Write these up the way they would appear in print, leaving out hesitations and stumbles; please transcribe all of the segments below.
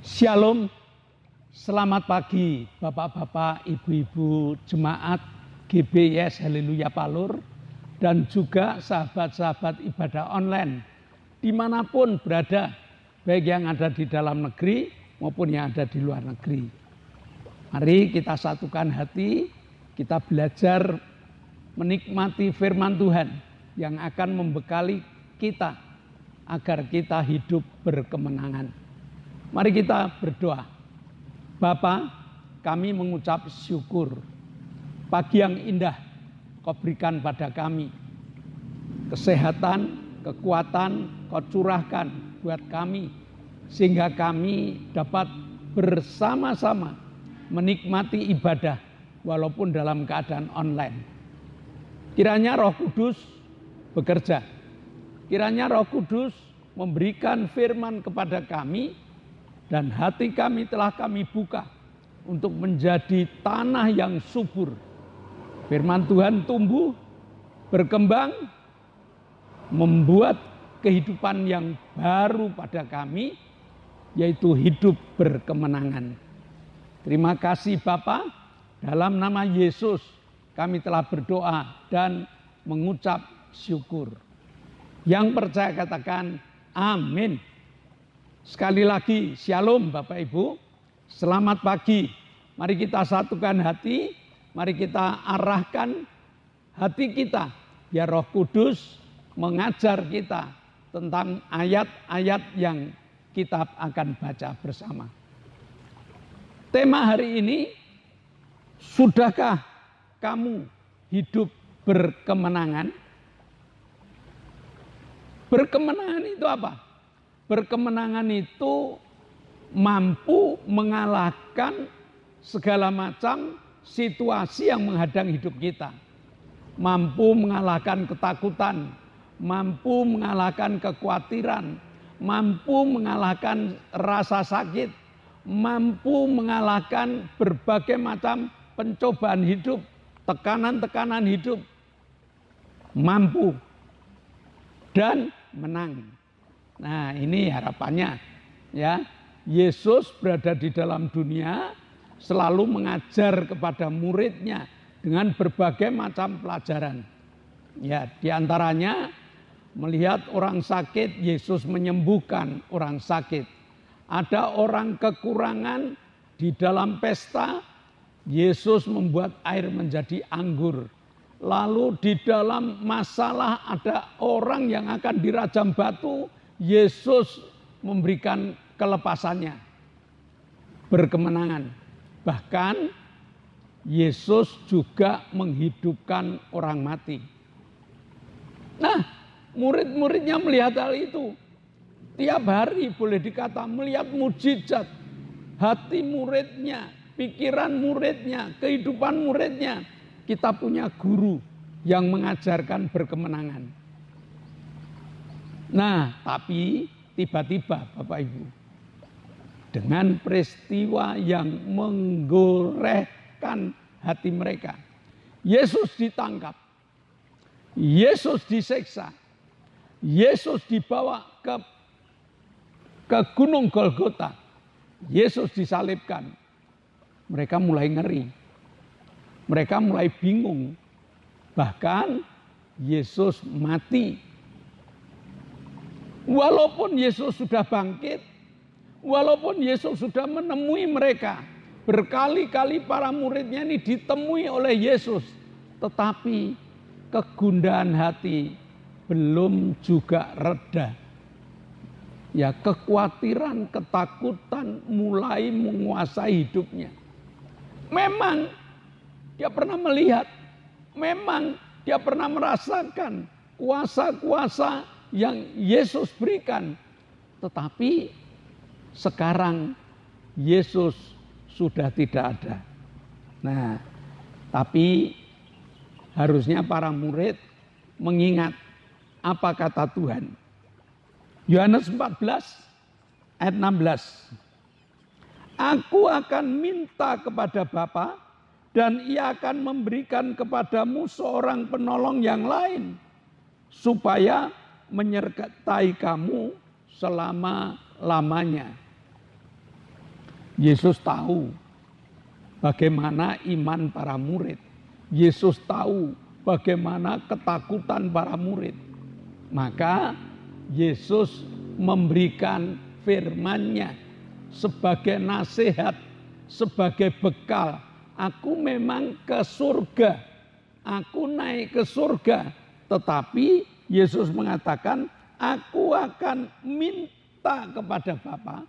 Shalom, selamat pagi Bapak-Bapak, Ibu-Ibu Jemaat GBIS Haleluya Palur dan juga sahabat-sahabat ibadah online dimanapun berada, baik yang ada di dalam negeri maupun yang ada di luar negeri. Mari kita satukan hati, kita belajar menikmati firman Tuhan yang akan membekali kita agar kita hidup berkemenangan. Mari kita berdoa. Bapa, kami mengucap syukur. Pagi yang indah Kau berikan pada kami. Kesehatan, kekuatan Kau curahkan buat kami. Sehingga kami dapat bersama-sama menikmati ibadah walaupun dalam keadaan online. Kiranya Roh Kudus bekerja. Kiranya Roh Kudus memberikan firman kepada kami. Dan hati kami telah kami buka untuk menjadi tanah yang subur. Firman Tuhan tumbuh, berkembang, membuat kehidupan yang baru pada kami, yaitu hidup berkemenangan. Terima kasih Bapa, dalam nama Yesus kami telah berdoa dan mengucap syukur. Yang percaya katakan amin. Sekali lagi, shalom Bapak Ibu, selamat pagi. Mari kita satukan hati, mari kita arahkan hati kita, biar Roh Kudus mengajar kita tentang ayat-ayat yang kita akan baca bersama. Tema hari ini, sudahkah kamu hidup berkemenangan? Berkemenangan itu apa? Berkemenangan itu mampu mengalahkan segala macam situasi yang menghadang hidup kita. Mampu mengalahkan ketakutan, mampu mengalahkan kekhawatiran, mampu mengalahkan rasa sakit, mampu mengalahkan berbagai macam pencobaan hidup, tekanan-tekanan hidup. Mampu dan menang. Nah, ini harapannya ya. Yesus berada di dalam dunia selalu mengajar kepada muridnya dengan berbagai macam pelajaran. Ya, di antaranya melihat orang sakit, Yesus menyembuhkan orang sakit. Ada orang kekurangan di dalam pesta, Yesus membuat air menjadi anggur. Lalu di dalam masalah ada orang yang akan dirajam batu, Yesus memberikan kelepasannya, berkemenangan. Bahkan Yesus juga menghidupkan orang mati. Nah, murid-muridnya melihat hal itu. Tiap hari boleh dikata melihat mujizat. Hati muridnya, pikiran muridnya, kehidupan muridnya. Kita punya guru yang mengajarkan berkemenangan. Nah, tapi tiba-tiba Bapak Ibu, dengan peristiwa yang menggorehkan hati mereka, Yesus ditangkap, Yesus disiksa, Yesus dibawa ke Gunung Golgota, Yesus disalibkan. Mereka mulai ngeri, mereka mulai bingung, bahkan Yesus mati. Walaupun Yesus sudah bangkit, walaupun Yesus sudah menemui mereka, berkali-kali para muridnya ini ditemui oleh Yesus, tetapi kegundahan hati belum juga reda. Ya, kekhawatiran, ketakutan mulai menguasai hidupnya. Memang dia pernah melihat, memang dia pernah merasakan kuasa-kuasa yang Yesus berikan. Tetapi sekarang Yesus sudah tidak ada. Nah, tapi harusnya para murid mengingat apa kata Tuhan. Yohanes 14 ayat 16. Aku akan minta kepada Bapa dan Ia akan memberikan kepadamu seorang penolong yang lain supaya menyertai kamu selama-lamanya. Yesus tahu bagaimana iman para murid. Yesus tahu bagaimana ketakutan para murid. Maka Yesus memberikan firman-Nya sebagai nasihat, sebagai bekal. Aku memang ke surga, aku naik ke surga. Tetapi Yesus mengatakan, aku akan minta kepada Bapa,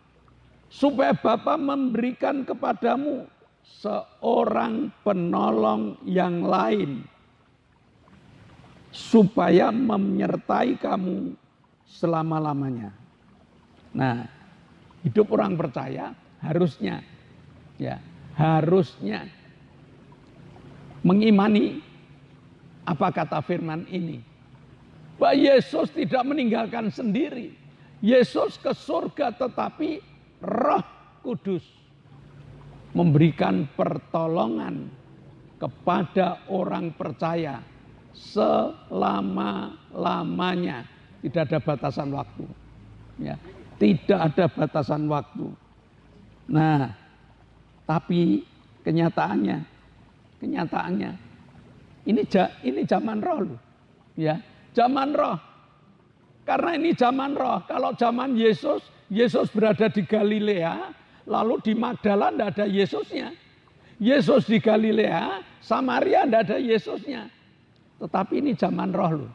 supaya Bapa memberikan kepadamu seorang penolong yang lain, supaya menyertai kamu selama-lamanya. Nah, hidup orang percaya harusnya mengimani apa kata firman ini. Bahwa Yesus tidak meninggalkan sendiri. Yesus ke surga, tetapi Roh Kudus memberikan pertolongan kepada orang percaya selama-lamanya. Tidak ada batasan waktu. Ya, tidak ada batasan waktu. Nah, tapi kenyataannya ini zaman roh loh. Ya, zaman roh. Karena ini zaman roh. Kalau zaman Yesus berada di Galilea, lalu di Magdala tidak ada Yesusnya. Yesus di Galilea, Samaria tidak ada Yesusnya. Tetapi ini zaman roh loh.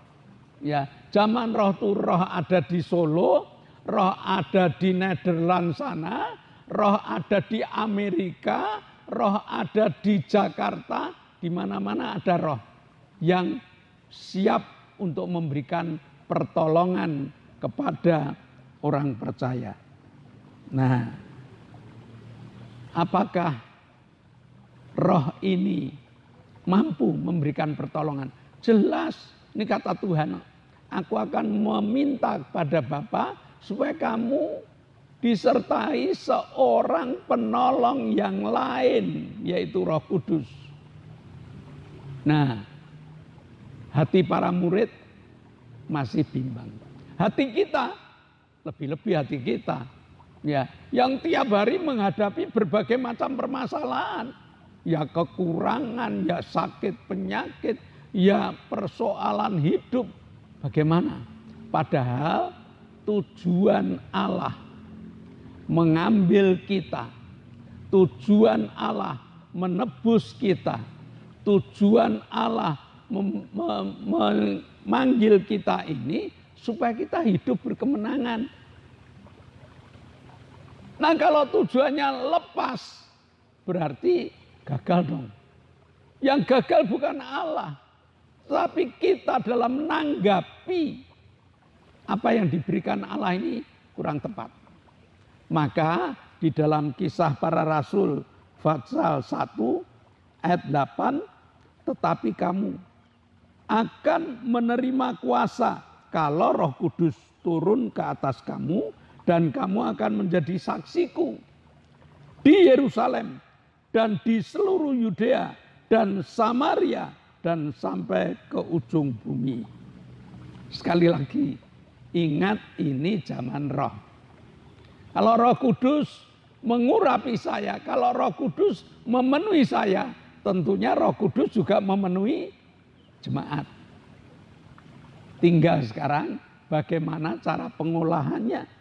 Ya, zaman roh tuh roh ada di Solo, roh ada di Nederland sana, roh ada di Amerika, roh ada di Jakarta, di mana-mana ada roh yang siap untuk memberikan pertolongan kepada orang percaya. Nah, apakah roh ini mampu memberikan pertolongan? Jelas, ini kata Tuhan, aku akan meminta kepada Bapa supaya kamu disertai seorang penolong yang lain, yaitu Roh Kudus. Nah, hati para murid masih bimbang. Hati kita, lebih-lebih hati kita, ya, yang tiap hari menghadapi berbagai macam permasalahan, ya kekurangan, ya sakit penyakit, ya persoalan hidup. Bagaimana? Padahal tujuan Allah mengambil kita, tujuan Allah menebus kita, tujuan Allah memanggil kita ini supaya kita hidup berkemenangan. Nah, kalau tujuannya lepas, berarti gagal dong. Yang gagal bukan Allah, tapi kita dalam menanggapi apa yang diberikan Allah ini kurang tepat. Maka di dalam Kisah Para Rasul pasal 1 ayat 8, tetapi kamu akan menerima kuasa kalau Roh Kudus turun ke atas kamu, dan kamu akan menjadi saksiku di Yerusalem dan di seluruh Yudea dan Samaria dan sampai ke ujung bumi. Sekali lagi, ingat ini zaman roh. Kalau Roh Kudus mengurapi saya, kalau Roh Kudus memenuhi saya, tentunya Roh Kudus juga memenuhi jemaat. Tinggal sekarang bagaimana cara pengolahannya.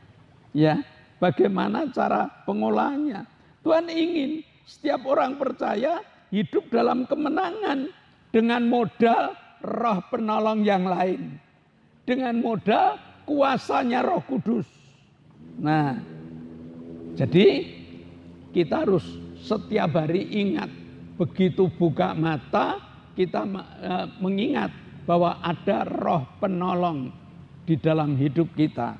Ya, bagaimana cara pengolahannya. Tuhan ingin setiap orang percaya hidup dalam kemenangan dengan modal Roh penolong yang lain. Dengan modal kuasanya Roh Kudus. Nah, jadi kita harus setiap hari ingat, begitu buka mata kita mengingat bahwa ada Roh penolong di dalam hidup kita.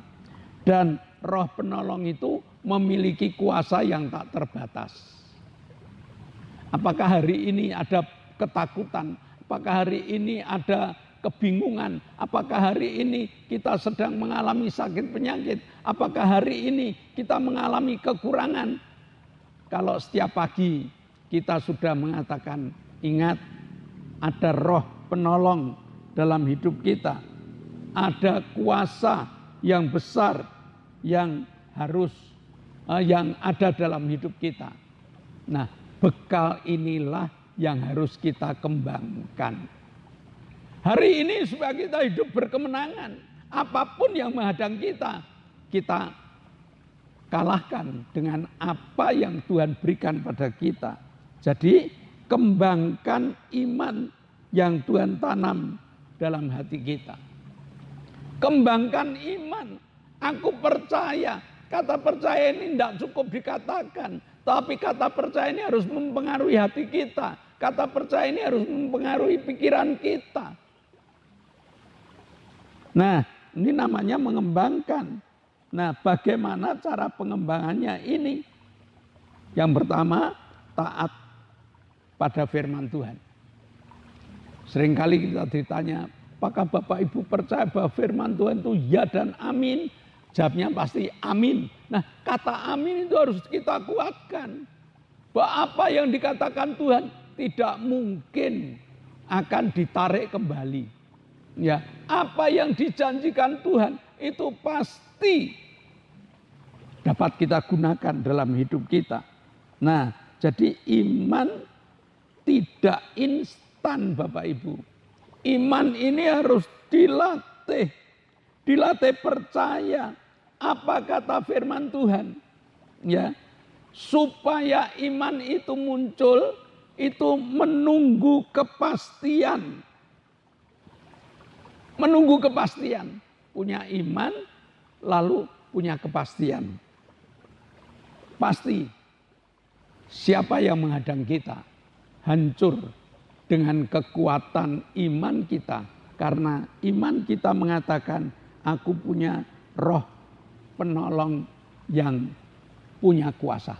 Dan Roh penolong itu memiliki kuasa yang tak terbatas. Apakah hari ini ada ketakutan? Apakah hari ini ada kebingungan? Apakah hari ini kita sedang mengalami sakit penyakit? Apakah hari ini kita mengalami kekurangan? Kalau setiap pagi kita sudah mengatakan, ingat ada Roh penolong dalam hidup kita. Ada kuasa yang besar yang harus yang ada dalam hidup kita. Nah, bekal inilah yang harus kita kembangkan. Hari ini supaya kita hidup berkemenangan, apapun yang menghadang kita, kita kalahkan dengan apa yang Tuhan berikan pada kita. Jadi kembangkan iman yang Tuhan tanam dalam hati kita. Kembangkan iman. Aku percaya. Kata percaya ini tidak cukup dikatakan. Tapi kata percaya ini harus mempengaruhi hati kita. Kata percaya ini harus mempengaruhi pikiran kita. Nah, ini namanya mengembangkan. Nah, bagaimana cara pengembangannya ini? Yang pertama, taat pada firman Tuhan. Seringkali kita ditanya, apakah Bapak Ibu percaya bahwa firman Tuhan itu ya dan amin? Jawabnya pasti amin. Nah, kata amin itu harus kita kuatkan. Bahwa apa yang dikatakan Tuhan tidak mungkin akan ditarik kembali. Ya, apa yang dijanjikan Tuhan itu pasti dapat kita gunakan dalam hidup kita. Nah, jadi iman tidak instan, Bapak Ibu. Iman ini harus dilatih. Dilatih percaya apa kata firman Tuhan. Ya, supaya iman itu muncul, itu menunggu kepastian. Menunggu kepastian. Punya iman, lalu punya kepastian. Pasti siapa yang menghadang kita hancur dengan kekuatan iman kita. Karena iman kita mengatakan, aku punya roh penolong yang punya kuasa.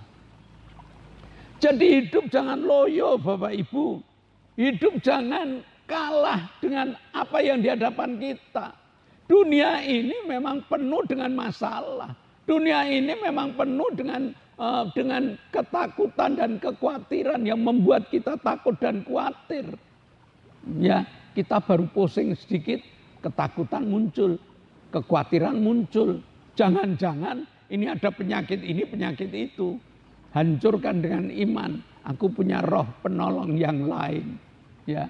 Jadi hidup jangan loyo, Bapak Ibu. Hidup jangan kalah dengan apa yang di hadapan kita. Dunia ini memang penuh dengan masalah. Dunia ini memang penuh dengan ketakutan dan kekhawatiran yang membuat kita takut dan khawatir. Ya, kita baru pusing sedikit, ketakutan muncul, kekhawatiran muncul. Jangan-jangan ini ada penyakit ini, penyakit itu. Hancurkan dengan iman. Aku punya roh penolong yang lain. Ya.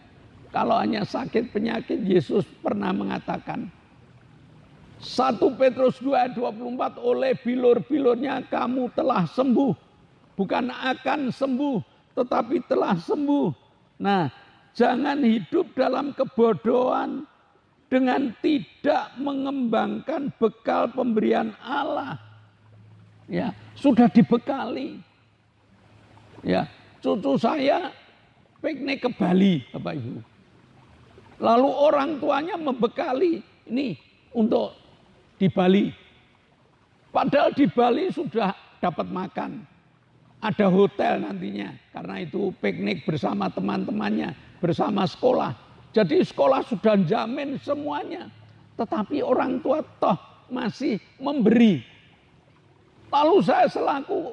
Kalau hanya sakit penyakit, Yesus pernah mengatakan 1 Petrus 2 ayat 24, oleh bilur-bilurnya kamu telah sembuh. Bukan akan sembuh, tetapi telah sembuh. Nah, jangan hidup dalam kebodohan dengan tidak mengembangkan bekal pemberian Allah. Ya, sudah dibekali. Ya, cucu saya piknik ke Bali, Bapak Ibu. Lalu orang tuanya membekali ini untuk di Bali. Padahal di Bali sudah dapat makan. Ada hotel nantinya. Karena itu piknik bersama teman-temannya. Bersama sekolah. Jadi sekolah sudah jamin semuanya. Tetapi orang tua toh masih memberi. Lalu saya selaku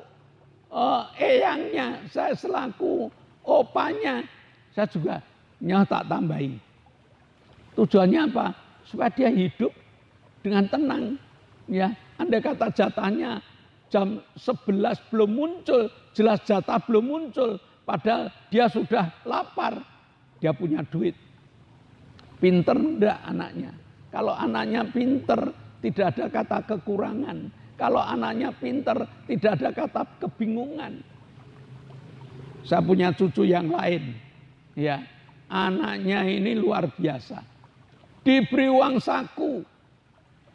eyangnya. Saya selaku opanya. Saya juga tak tambahi. Tujuannya apa? Supaya dia hidup dengan tenang. Ya, andai kata jatahnya jam 11 belum muncul, jelas jatah belum muncul, padahal dia sudah lapar, dia punya duit. Pinter enggak anaknya? Kalau anaknya pinter, tidak ada kata kekurangan. Kalau anaknya pinter, tidak ada kata kebingungan. Saya punya cucu yang lain, ya, anaknya ini luar biasa. Diberi uang saku,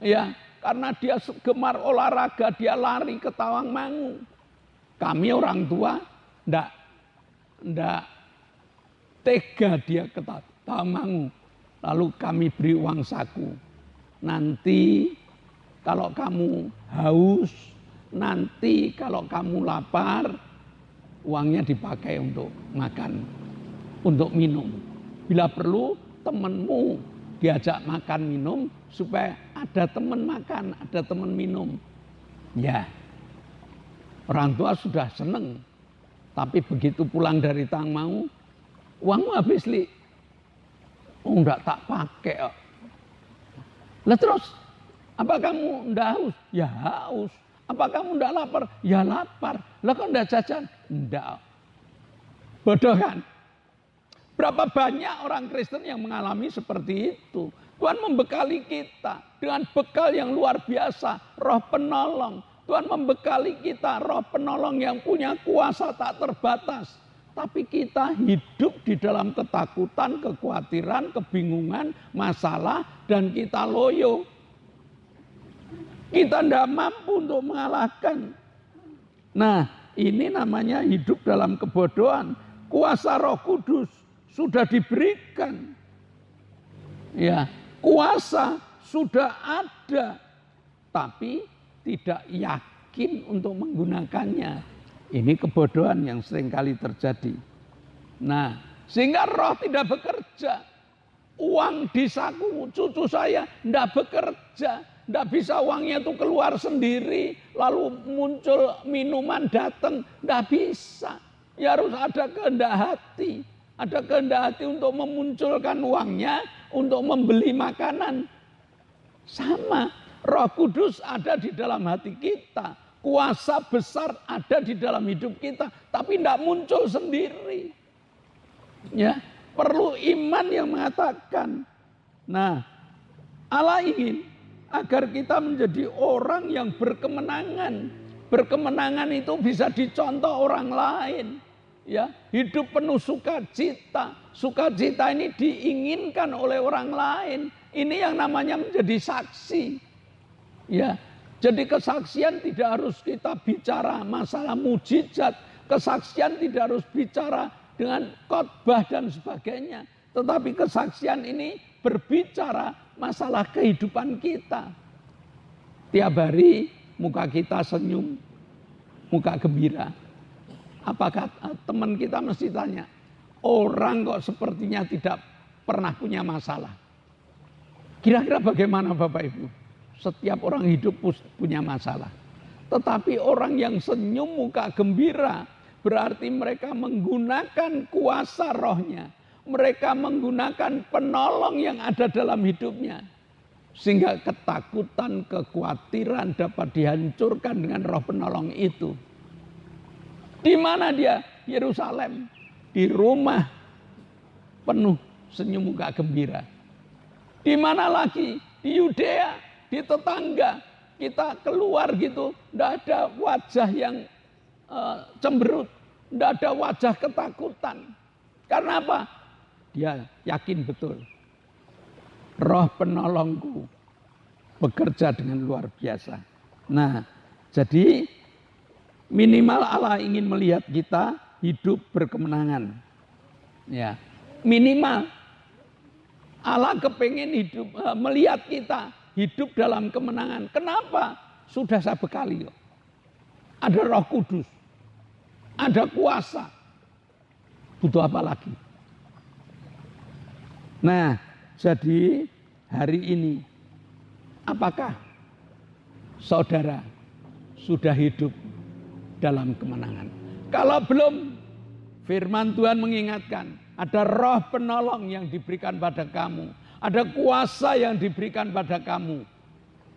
ya, karena dia gemar olahraga, dia lari ke Tawangmangu. Kami orang tua ndak tega dia ke Tawangmangu. Lalu kami beri uang saku. Nanti kalau kamu haus, nanti kalau kamu lapar, uangnya dipakai untuk makan, untuk minum. Bila perlu temanmu diajak makan minum supaya ada teman makan, ada teman minum. Ya, orang tua sudah seneng. Tapi begitu pulang dari Tawangmangu, uangmu habis, Li. Oh, enggak tak pakai. Lah terus, apa kamu enggak haus? Ya haus. Apa kamu tidak lapar? Ya lapar. Lah kok tidak jajan? Tidak. Bodoh kan? Berapa banyak orang Kristen yang mengalami seperti itu. Tuhan membekali kita dengan bekal yang luar biasa. Roh penolong. Tuhan membekali kita roh penolong yang punya kuasa tak terbatas. Tapi kita hidup di dalam ketakutan, kekhawatiran, kebingungan, masalah. Dan kita loyo. Kita tidak mampu untuk mengalahkan. Nah, ini namanya hidup dalam kebodohan. Kuasa Roh Kudus sudah diberikan. Ya, kuasa sudah ada. Tapi tidak yakin untuk menggunakannya. Ini kebodohan yang seringkali terjadi. Nah, sehingga roh tidak bekerja. Uang di saku cucu saya tidak bekerja. Tidak bisa uangnya itu keluar sendiri. Lalu muncul minuman datang. Tidak bisa. Ya harus ada kehendak hati. Ada kehendak hati untuk memunculkan uangnya. Untuk membeli makanan. Sama. Roh Kudus ada di dalam hati kita. Kuasa besar ada di dalam hidup kita. Tapi tidak muncul sendiri. Ya, perlu iman yang mengatakan. Nah, Allah ingin agar kita menjadi orang yang berkemenangan. Berkemenangan itu bisa dicontoh orang lain. Ya, hidup penuh sukacita. Sukacita ini diinginkan oleh orang lain. Ini yang namanya menjadi saksi. Ya, jadi kesaksian tidak harus kita bicara masalah mujizat. Kesaksian tidak harus bicara dengan khotbah dan sebagainya. Tetapi kesaksian ini berbicara masalah kehidupan kita. Tiap hari muka kita senyum, muka gembira. Apakah teman kita mesti tanya, orang kok sepertinya tidak pernah punya masalah. Kira-kira bagaimana Bapak Ibu? Setiap orang hidup punya masalah. Tetapi orang yang senyum muka gembira, berarti mereka menggunakan kuasa rohnya. Mereka menggunakan penolong yang ada dalam hidupnya. Sehingga ketakutan, kekhawatiran dapat dihancurkan dengan roh penolong itu. Di mana dia? Yerusalem. Di rumah penuh senyum muka gembira. Di mana lagi? Di Yudea. Di tetangga kita keluar gitu, tidak ada wajah yang cemberut, tidak ada wajah ketakutan. Karena apa? Dia yakin betul, roh penolongku bekerja dengan luar biasa. Nah, jadi minimal Allah ingin melihat kita hidup berkemenangan. Ya, minimal Allah kepengen hidup melihat kita hidup dalam kemenangan. Kenapa? Sudah saya bekali. Ada Roh Kudus. Ada kuasa. Butuh apa lagi? Nah, jadi hari ini apakah saudara sudah hidup dalam kemenangan? Kalau belum, firman Tuhan mengingatkan, ada roh penolong yang diberikan pada kamu. Ada kuasa yang diberikan pada kamu.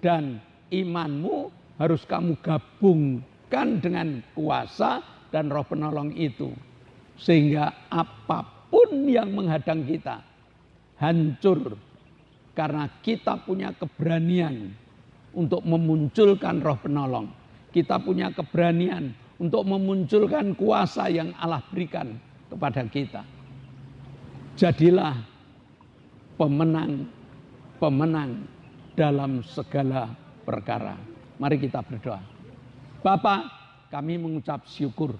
Dan imanmu harus kamu gabungkan dengan kuasa dan roh penolong itu. Sehingga apapun yang menghadang kita hancur. Karena kita punya keberanian untuk memunculkan roh penolong. Kita punya keberanian untuk memunculkan kuasa yang Allah berikan kepada kita. Jadilah pemenang dalam segala perkara. Mari kita berdoa. Bapa, kami mengucap syukur.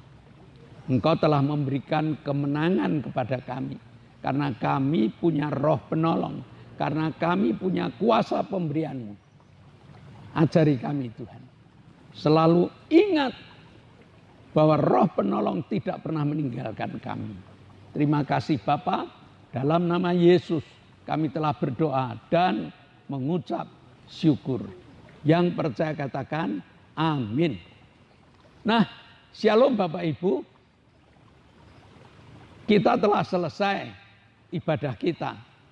Engkau telah memberikan kemenangan kepada kami. Karena kami punya roh penolong. Karena kami punya kuasa pemberian-Mu. Ajari kami Tuhan. Selalu ingat bahwa roh penolong tidak pernah meninggalkan kami. Terima kasih Bapa, dalam nama Yesus kami telah berdoa dan mengucap syukur. Yang percaya katakan amin. Nah, shalom Bapak Ibu. Kita telah selesai ibadah kita.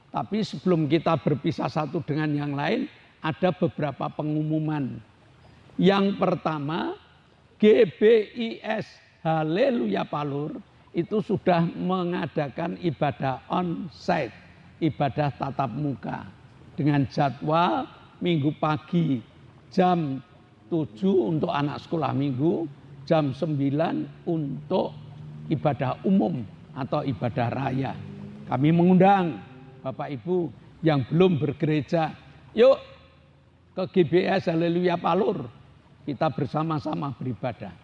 Tapi sebelum kita berpisah satu dengan yang lain, ada beberapa pengumuman. Yang pertama, GBIS Haleluya Palur itu sudah mengadakan ibadah on-site, ibadah tatap muka. Dengan jadwal minggu pagi jam 7 untuk anak sekolah minggu, jam 9 untuk ibadah umum atau ibadah raya. Kami mengundang Bapak Ibu yang belum bergereja, yuk ke GBS Haleluya Palur, kita bersama-sama beribadah.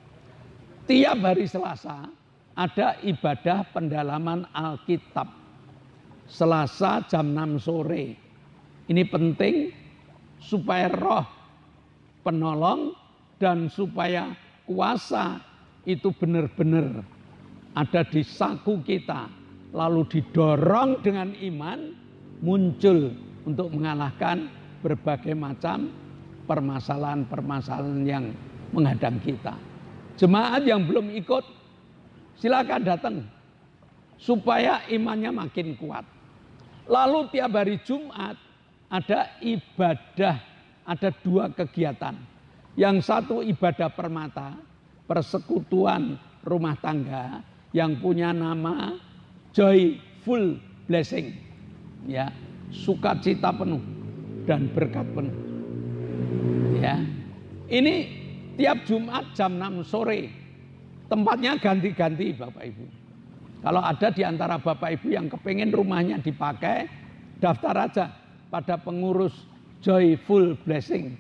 Tiap hari Selasa ada ibadah pendalaman Alkitab. Selasa jam 6 sore. Ini penting supaya roh penolong dan supaya kuasa itu benar-benar ada di saku kita, lalu didorong dengan iman muncul untuk mengalahkan berbagai macam permasalahan-permasalahan yang menghadang kita. Jemaat yang belum ikut, silakan datang supaya imannya makin kuat. Lalu tiap hari Jumat ada ibadah, ada 2 kegiatan. Yang satu ibadah permata, persekutuan rumah tangga yang punya nama Joyful Blessing. Ya, sukacita penuh dan berkat penuh. Ya. Ini tiap Jumat jam 6 sore. Tempatnya ganti-ganti Bapak Ibu. Kalau ada di antara Bapak Ibu yang kepengen rumahnya dipakai, daftar aja pada pengurus Joyful Blessing.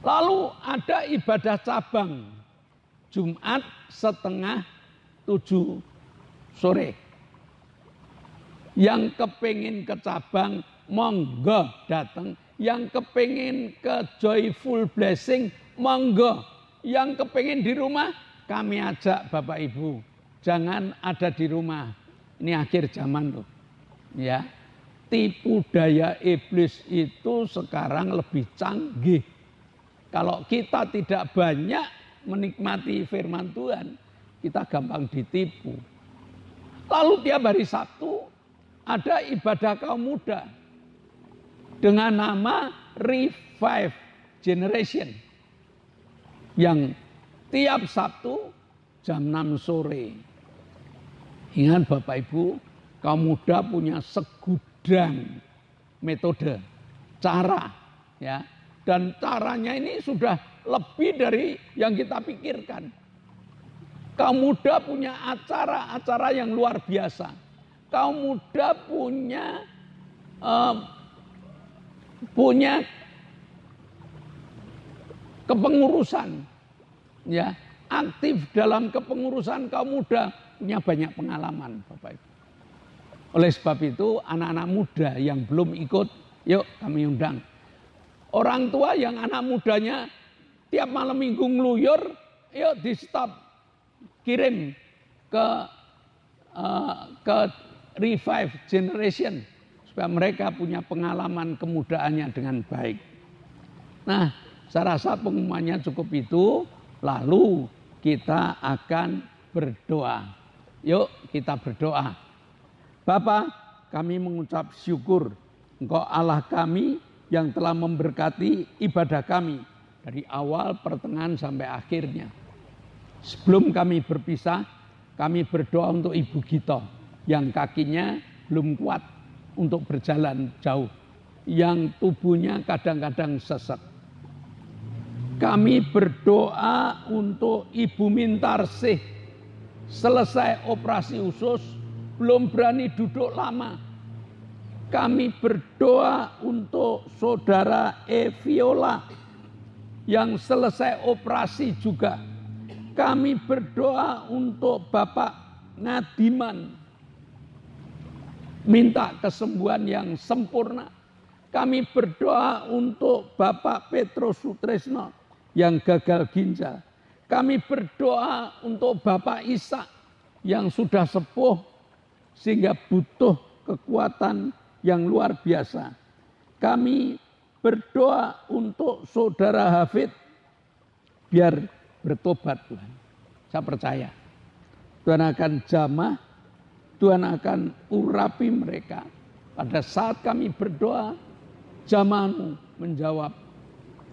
Lalu ada ibadah cabang Jumat setengah 7 sore. Yang kepengen ke cabang monggo datang. Yang kepengen ke Joyful Blessing monggo. Yang kepengen di rumah kami ajak Bapak Ibu. Jangan ada di rumah. Ini akhir zaman loh. Ya. Tipu daya iblis itu sekarang lebih canggih. Kalau kita tidak banyak menikmati firman Tuhan, kita gampang ditipu. Lalu tiap hari Sabtu ada ibadah kaum muda dengan nama Revive Generation. Yang tiap Sabtu jam 6 sore. Ingat Bapak Ibu, kaum muda punya segudang metode, cara, ya. Dan caranya ini sudah lebih dari yang kita pikirkan. Kaum muda punya acara-acara yang luar biasa. Kaum muda punya kepengurusan, ya, aktif dalam kepengurusan kaum muda, punya banyak pengalaman Bapak Ibu. Oleh sebab itu anak-anak muda yang belum ikut, yuk kami undang. Orang tua yang anak mudanya tiap malam minggu ngeluyur, yuk di stop, kirim ke Revive Generation supaya mereka punya pengalaman kemudaannya dengan baik. Nah, saya rasa pengumumannya cukup itu, lalu kita akan berdoa. Yuk kita berdoa. Bapa, kami mengucap syukur Engkau Allah kami yang telah memberkati ibadah kami dari awal, pertengahan sampai akhirnya. Sebelum kami berpisah, kami berdoa untuk Ibu Gito yang kakinya belum kuat untuk berjalan jauh, yang tubuhnya kadang-kadang sesek. Kami berdoa untuk Ibu Mintarsih, selesai operasi usus, belum berani duduk lama. Kami berdoa untuk saudara Eviola yang selesai operasi juga. Kami berdoa untuk Bapak Ngadiman, minta kesembuhan yang sempurna. Kami berdoa untuk Bapak Petrus Sutresno yang gagal ginjal. Kami berdoa untuk Bapak Ishak yang sudah sepuh sehingga butuh kekuatan yang luar biasa. Kami berdoa untuk saudara Hafid biar bertobat Tuhan. Saya percaya Tuhan akan jamah, Tuhan akan urapi mereka. Pada saat kami berdoa, jamahmu menjawab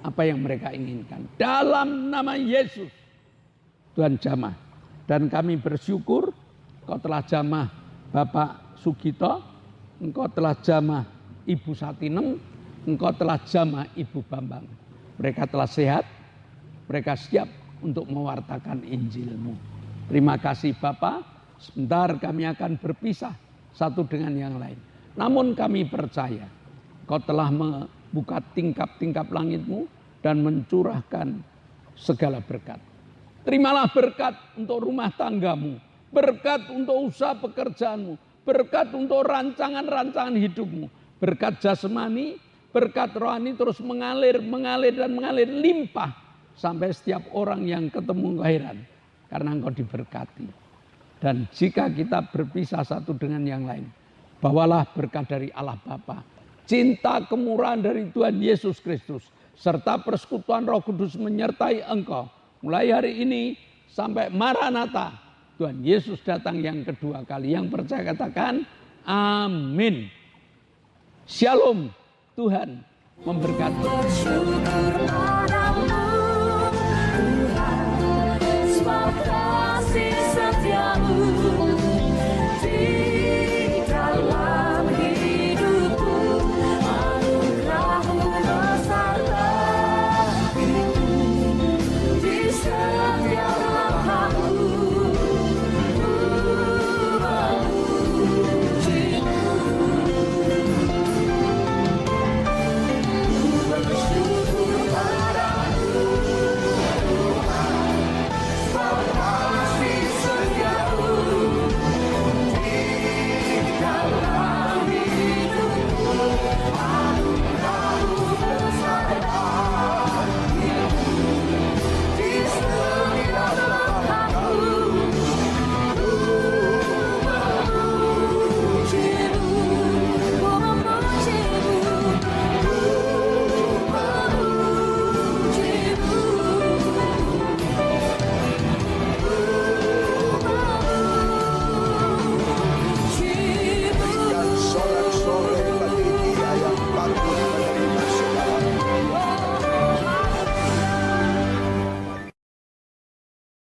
apa yang mereka inginkan. Dalam nama Yesus, Tuhan jamah. Dan kami bersyukur Engkau telah jamah Bapak Sugito, Engkau telah jamah Ibu Satinem, Engkau telah jamah Ibu Bambang. Mereka telah sehat, mereka siap untuk mewartakan Injil-Mu. Terima kasih Bapak, sebentar kami akan berpisah satu dengan yang lain. Namun kami percaya Engkau telah membuka tingkap-tingkap langit-Mu dan mencurahkan segala berkat. Terimalah berkat untuk rumah tanggamu, berkat untuk usaha pekerjaanmu, berkat untuk rancangan-rancangan hidupmu, berkat jasmani, berkat rohani terus mengalir limpah sampai setiap orang yang ketemu engkau heran karena engkau diberkati. Dan jika kita berpisah satu dengan yang lain, bawalah berkat dari Allah Bapa, cinta kemurahan dari Tuhan Yesus Kristus, serta persekutuan Roh Kudus menyertai engkau mulai hari ini sampai Maranatha, Tuhan Yesus datang yang kedua kali. Yang percaya katakan amin. Shalom, Tuhan memberkati.